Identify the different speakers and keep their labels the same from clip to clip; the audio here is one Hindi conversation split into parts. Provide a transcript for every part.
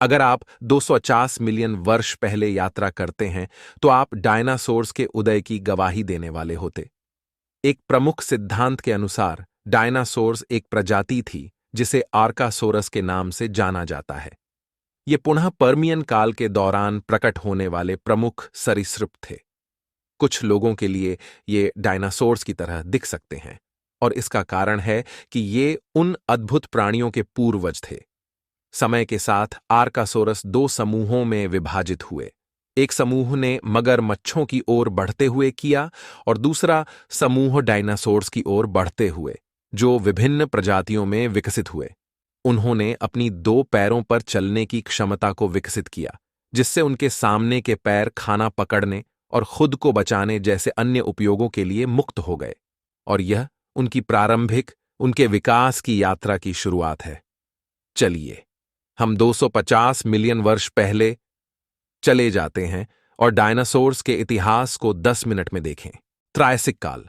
Speaker 1: अगर आप 250 मिलियन वर्ष पहले यात्रा करते हैं तो आप डायनासोर्स के उदय की गवाही देने वाले होते। एक प्रमुख सिद्धांत के अनुसार डायनासोर्स एक प्रजाति थी जिसे आर्कासोरस के नाम से जाना जाता है। ये पुनः पर्मियन काल के दौरान प्रकट होने वाले प्रमुख सरीसृप थे। कुछ लोगों के लिए ये डायनासोर्स की तरह दिख सकते हैं और इसका कारण है कि ये उन अद्भुत प्राणियों के पूर्वज थे। समय के साथ आर्कासोरस दो समूहों में विभाजित हुए। एक समूह ने मगरमच्छों की ओर बढ़ते हुए किया और दूसरा समूह डायनासोर्स की ओर बढ़ते हुए, जो विभिन्न प्रजातियों में विकसित हुए। उन्होंने अपनी दो पैरों पर चलने की क्षमता को विकसित किया, जिससे उनके सामने के पैर खाना पकड़ने और खुद को बचाने जैसे अन्य उपयोगों के लिए मुक्त हो गए। और यह उनकी प्रारंभिक उनके विकास की यात्रा की शुरुआत है। चलिए हम 250 मिलियन वर्ष पहले चले जाते हैं और डायनासोर्स के इतिहास को 10 मिनट में देखें। त्रायसिक काल।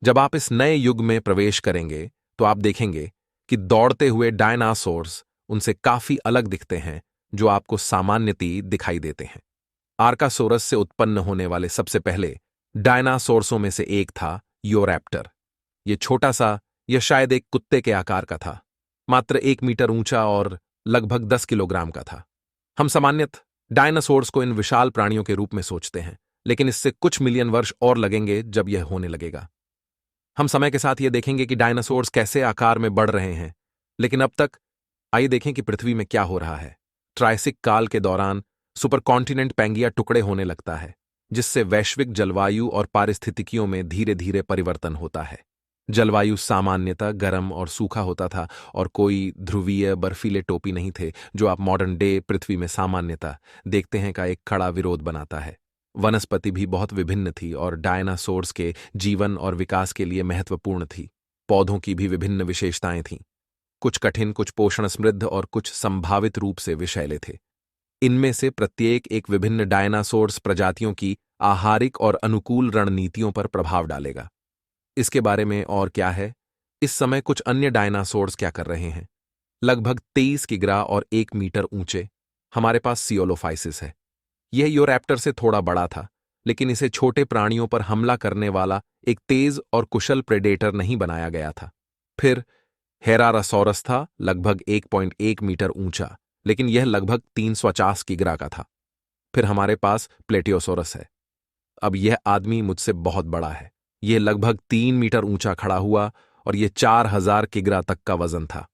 Speaker 1: जब आप इस नए युग में प्रवेश करेंगे तो आप देखेंगे कि दौड़ते हुए डायनासोर्स उनसे काफी अलग दिखते हैं, जो आपको सामान्यतः दिखाई देते हैं। आर्कासोरस से उत्पन्न होने वाले सबसे पहले डायनासोर्सों में से एक था यूरैप्टर। यह छोटा सा, यह शायद एक कुत्ते के आकार का था, मात्र 1 मीटर ऊंचा और लगभग 10 किलोग्राम का था। हम सामान्यतः डायनासोर्स को इन विशाल प्राणियों के रूप में सोचते हैं, लेकिन इससे कुछ मिलियन वर्ष और लगेंगे जब यह होने लगेगा। हम समय के साथ यह देखेंगे कि डायनासोर्स कैसे आकार में बढ़ रहे हैं, लेकिन अब तक आइए देखें कि पृथ्वी में क्या हो रहा है। ट्रायसिक काल के दौरान सुपरकॉन्टिनेंट पैंगिया टुकड़े होने लगता है, जिससे वैश्विक जलवायु और पारिस्थितिकियों में धीरे धीरे परिवर्तन होता है। जलवायु सामान्यतः गर्म और सूखा होता था और कोई ध्रुवीय बर्फीले टोपी नहीं थे, जो आप मॉडर्न डे पृथ्वी में सामान्यतः देखते हैं का एक खड़ा विरोध बनाता है। वनस्पति भी बहुत विभिन्न थी और डायनासोर्स के जीवन और विकास के लिए महत्वपूर्ण थी। पौधों की भी विभिन्न विशेषताएं थीं। कुछ कठिन, कुछ पोषण समृद्ध और कुछ संभावित रूप से विषैले थे। इनमें से प्रत्येक एक विभिन्न डायनासोर्स प्रजातियों की आहारिक और अनुकूल रणनीतियों पर प्रभाव डालेगा। इसके बारे में और क्या है? इस समय कुछ अन्य डायनासोर्स क्या कर रहे हैं? लगभग 23 किग्रा और 1 मीटर ऊंचे हमारे पास सियोलोफाइसिस है। यह यूरैप्टर से थोड़ा बड़ा था, लेकिन इसे छोटे प्राणियों पर हमला करने वाला एक तेज और कुशल प्रेडेटर नहीं बनाया गया था। फिर हेरारासोरस था, लगभग 1.1 मीटर ऊंचा, लेकिन यह लगभग 350 किग्रा का था। फिर हमारे पास प्लेटियोसोरस है। अब यह आदमी मुझसे बहुत बड़ा है। यह लगभग 3 मीटर ऊंचा खड़ा हुआ और यह 4000 किग्रा तक का वजन था।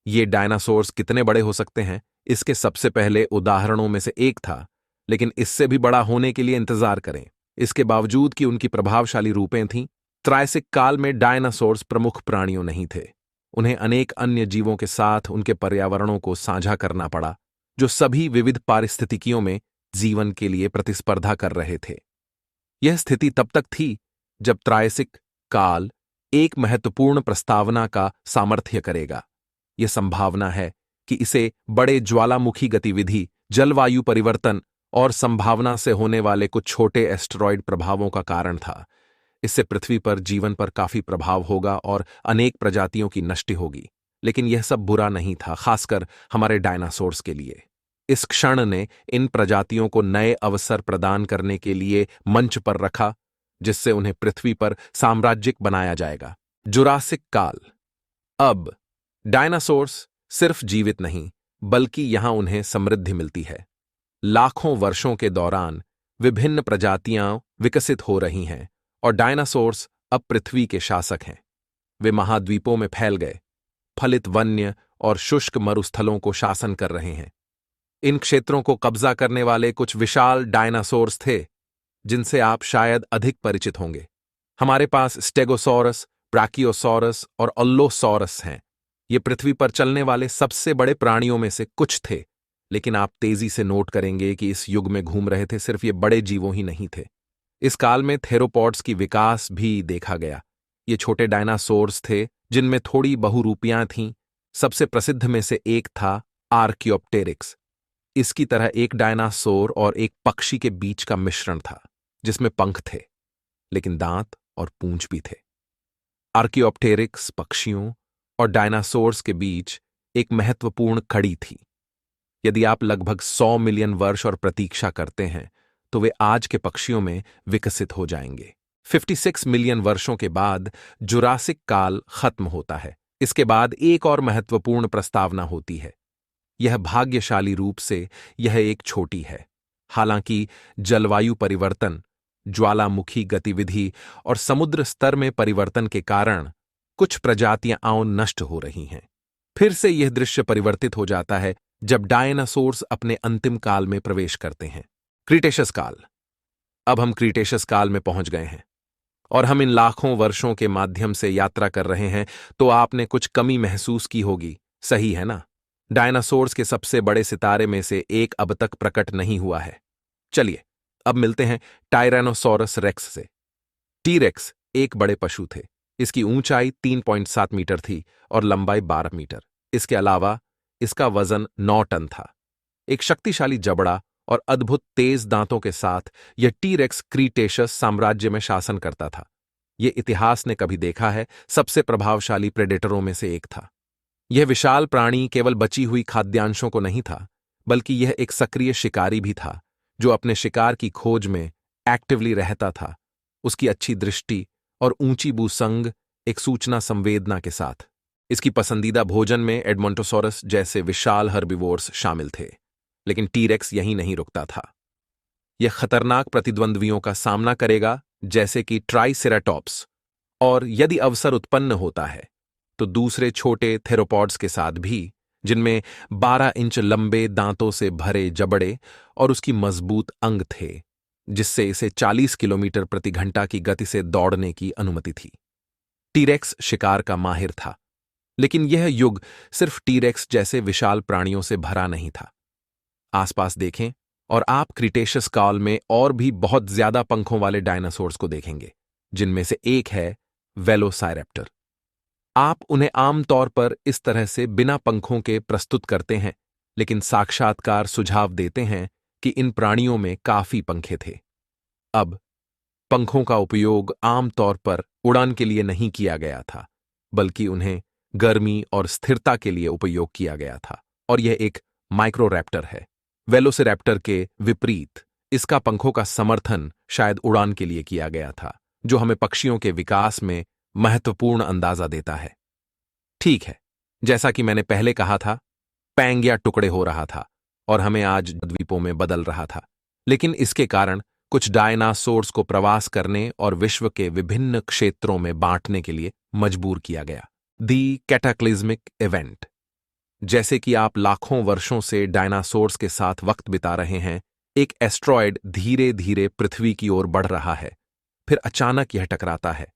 Speaker 1: ये डायनासोर्स कितने बड़े हो सकते हैं, इसके सबसे पहले उदाहरणों में से एक था, लेकिन इससे भी बड़ा होने के लिए इंतजार करें। इसके बावजूद कि उनकी प्रभावशाली रूपें थीं, त्रायसिक काल में डायनासोर्स प्रमुख प्राणियों नहीं थे। उन्हें अनेक अन्य जीवों के साथ उनके पर्यावरणों को साझा करना पड़ा, जो सभी विविध पारिस्थितिकियों में जीवन के लिए प्रतिस्पर्धा कर रहे थे। यह स्थिति तब तक थी जब त्रायसिक काल एक महत्वपूर्ण प्रस्तावना का सामर्थ्य करेगा। यह संभावना है कि इसे बड़े ज्वालामुखी गतिविधि, जलवायु परिवर्तन और संभावना से होने वाले कुछ छोटे एस्टेरॉयड प्रभावों का कारण था। इससे पृथ्वी पर जीवन पर काफी प्रभाव होगा और अनेक प्रजातियों की नष्टि होगी। लेकिन यह सब बुरा नहीं था, खासकर हमारे डायनासोर्स के लिए। इस क्षण ने इन प्रजातियों को नए अवसर प्रदान करने के लिए मंच पर रखा, जिससे उन्हें पृथ्वी पर साम्राज्यिक बनाया जाएगा। जुरासिक काल। अब डायनासोर्स सिर्फ जीवित नहीं, बल्कि यहां उन्हें समृद्धि मिलती है। लाखों वर्षों के दौरान विभिन्न प्रजातियां विकसित हो रही हैं और डायनासोर्स अब पृथ्वी के शासक हैं। वे महाद्वीपों में फैल गए, फलित वन्य और शुष्क मरुस्थलों को शासन कर रहे हैं। इन क्षेत्रों को कब्जा करने वाले कुछ विशाल डायनासोर्स थे, जिनसे आप शायद अधिक परिचित होंगे। हमारे पास स्टेगोसॉरस, ब्राकियोसॉरस और अल्लोसॉरस हैं। ये पृथ्वी पर चलने वाले सबसे बड़े प्राणियों में से कुछ थे, लेकिन आप तेजी से नोट करेंगे कि इस युग में घूम रहे थे सिर्फ ये बड़े जीवों ही नहीं थे। इस काल में थेरोपॉड्स की विकास भी देखा गया। ये छोटे डायनासोर्स थे जिनमें थोड़ी बहुरूपियां थीं। सबसे प्रसिद्ध में से एक था आर्कियोप्टेरिक्स। इसकी तरह एक डायनासोर और एक पक्षी के बीच का मिश्रण था, जिसमें पंख थे, लेकिन दांत और पूंछ भी थे। आर्कियोप्टेरिक्स पक्षियों और डायनासोर्स के बीच एक महत्वपूर्ण कड़ी थी। यदि आप लगभग 100 मिलियन वर्ष और प्रतीक्षा करते हैं तो वे आज के पक्षियों में विकसित हो जाएंगे। 56 मिलियन वर्षों के बाद जुरासिक काल खत्म होता है। इसके बाद एक और महत्वपूर्ण प्रस्तावना होती है। यह भाग्यशाली रूप से यह एक छोटी है। हालांकि जलवायु परिवर्तन, ज्वालामुखी गतिविधि और समुद्र स्तर में परिवर्तन के कारण कुछ प्रजातियां नष्ट हो रही हैं। फिर से यह दृश्य परिवर्तित हो जाता है जब डायनासोर्स अपने अंतिम काल में प्रवेश करते हैं। क्रीटेशस काल। अब हम क्रीटेशस काल में पहुंच गए हैं और हम इन लाखों वर्षों के माध्यम से यात्रा कर रहे हैं, तो आपने कुछ कमी महसूस की होगी, सही है ना? डायनासोर्स के सबसे बड़े सितारे में से एक अब तक प्रकट नहीं हुआ है। चलिए अब मिलते हैं टायरेनोसोरस रेक्स से। टी-रेक्स एक बड़े पशु थे। इसकी ऊंचाई 3.7 मीटर थी और लंबाई 12 मीटर। इसके अलावा इसका वजन 9 टन था। एक शक्तिशाली जबड़ा और अद्भुत तेज दांतों के साथ यह टी-रेक्स क्रीटेशस साम्राज्य में शासन करता था। यह इतिहास ने कभी देखा है सबसे प्रभावशाली प्रेडेटरों में से एक था। यह विशाल प्राणी केवल बची हुई खाद्यांशों को नहीं था, बल्कि यह एक सक्रिय शिकारी भी था जो अपने शिकार की खोज में एक्टिवली रहता था। उसकी अच्छी दृष्टि और ऊंची भूसंग एक सूचना संवेदना के साथ। इसकी पसंदीदा भोजन में एडमोंटोसॉरस जैसे विशाल हर्बिवोर्स शामिल थे। लेकिन टी-रेक्स यहीं नहीं रुकता था। यह खतरनाक प्रतिद्वंद्वियों का सामना करेगा, जैसे कि ट्राइसेराटॉप्स, और यदि अवसर उत्पन्न होता है तो दूसरे छोटे थेरोपॉड्स के साथ भी, जिनमें 12 इंच लंबे दांतों से भरे जबड़े और उसकी मजबूत अंग थे, जिससे इसे 40 किलोमीटर प्रति घंटा की गति से दौड़ने की अनुमति थी। टी-रेक्स शिकार का माहिर था, लेकिन यह युग सिर्फ टी-रेक्स जैसे विशाल प्राणियों से भरा नहीं था। आसपास देखें और आप क्रीटेशियस काल में और भी बहुत ज्यादा पंखों वाले डायनासोर्स को देखेंगे, जिनमें से एक है वेलोसाइरेप्टर। आप उन्हें आमतौर पर इस तरह से बिना पंखों के प्रस्तुत करते हैं, लेकिन साक्षात्कार सुझाव देते हैं कि इन प्राणियों में काफी पंखे थे। अब पंखों का उपयोग आमतौर पर उड़ान के लिए नहीं किया गया था, बल्कि उन्हें गर्मी और स्थिरता के लिए उपयोग किया गया था, और यह एक माइक्रोरैप्टर है। वेलोसिरैप्टर के विपरीत इसका पंखों का समर्थन शायद उड़ान के लिए किया गया था, जो हमें पक्षियों के विकास में महत्वपूर्ण अंदाजा देता है। ठीक है, जैसा कि मैंने पहले कहा था, पैंगिया टुकड़े हो रहा था और हमें आज द्वीपों में बदल रहा था, लेकिन इसके कारण कुछ डायनासोर्स को प्रवास करने और विश्व के विभिन्न क्षेत्रों में बांटने के लिए मजबूर किया गया। दी कैटाक्लिज्मिक इवेंट। जैसे कि आप लाखों वर्षों से डायनासोर्स के साथ वक्त बिता रहे हैं, एक एस्ट्रॉयड धीरे धीरे पृथ्वी की ओर बढ़ रहा है। फिर अचानक यह टकराता है,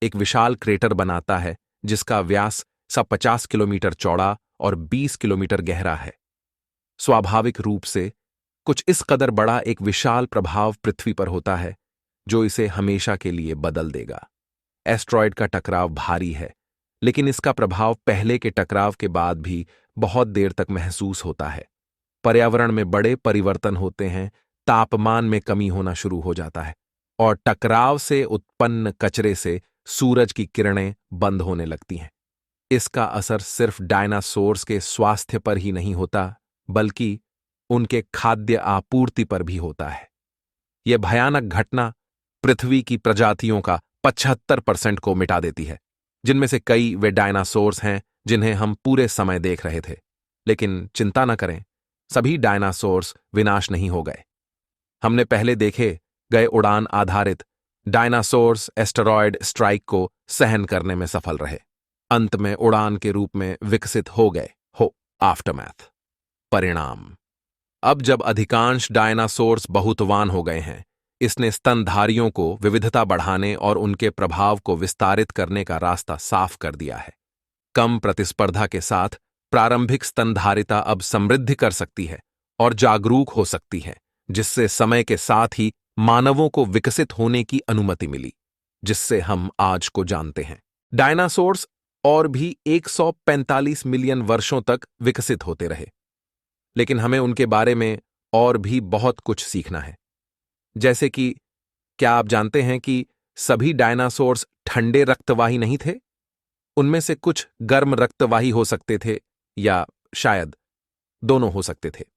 Speaker 1: एक विशाल क्रेटर बनाता है जिसका व्यास 50 किलोमीटर चौड़ा और 20 किलोमीटर गहरा है। स्वाभाविक रूप से कुछ इस कदर बड़ा एक विशाल प्रभाव पृथ्वी पर होता है जो इसे हमेशा के लिए बदल देगा। एस्ट्रॉयड का टकराव भारी है, लेकिन इसका प्रभाव पहले के टकराव के बाद भी बहुत देर तक महसूस होता है। पर्यावरण में बड़े परिवर्तन होते हैं, तापमान में कमी होना शुरू हो जाता है और टकराव से उत्पन्न कचरे से सूरज की किरणें बंद होने लगती हैं। इसका असर सिर्फ डायनासोर्स के स्वास्थ्य पर ही नहीं होता, बल्कि उनके खाद्य आपूर्ति पर भी होता है। यह भयानक घटना पृथ्वी की प्रजातियों का 75% को मिटा देती है, जिनमें से कई वे डायनासोर्स हैं जिन्हें हम पूरे समय देख रहे थे। लेकिन चिंता न करें, सभी डायनासोर्स विनाश नहीं हो गए। हमने पहले देखे गए उड़ान आधारित डायनासोर्स एस्टेरॉयड स्ट्राइक को सहन करने में सफल रहे, अंत में उड़ान के रूप में विकसित हो गए। आफ्टरमैथ। परिणाम। अब जब अधिकांश डायनासोर्स बहुतवान हो गए हैं, इसने स्तनधारियों को विविधता बढ़ाने और उनके प्रभाव को विस्तारित करने का रास्ता साफ कर दिया है। कम प्रतिस्पर्धा के साथ प्रारंभिक स्तनधारिता अब समृद्धि कर सकती है और जागरूक हो सकती है, जिससे समय के साथ ही मानवों को विकसित होने की अनुमति मिली, जिससे हम आज को जानते हैं। डायनासोर्स और भी 145 मिलियन वर्षों तक विकसित होते रहे, लेकिन हमें उनके बारे में और भी बहुत कुछ सीखना है। जैसे कि क्या आप जानते हैं कि सभी डायनासोर्स ठंडे रक्तवाही नहीं थे? उनमें से कुछ गर्म रक्तवाही हो सकते थे, या शायद दोनों हो सकते थे।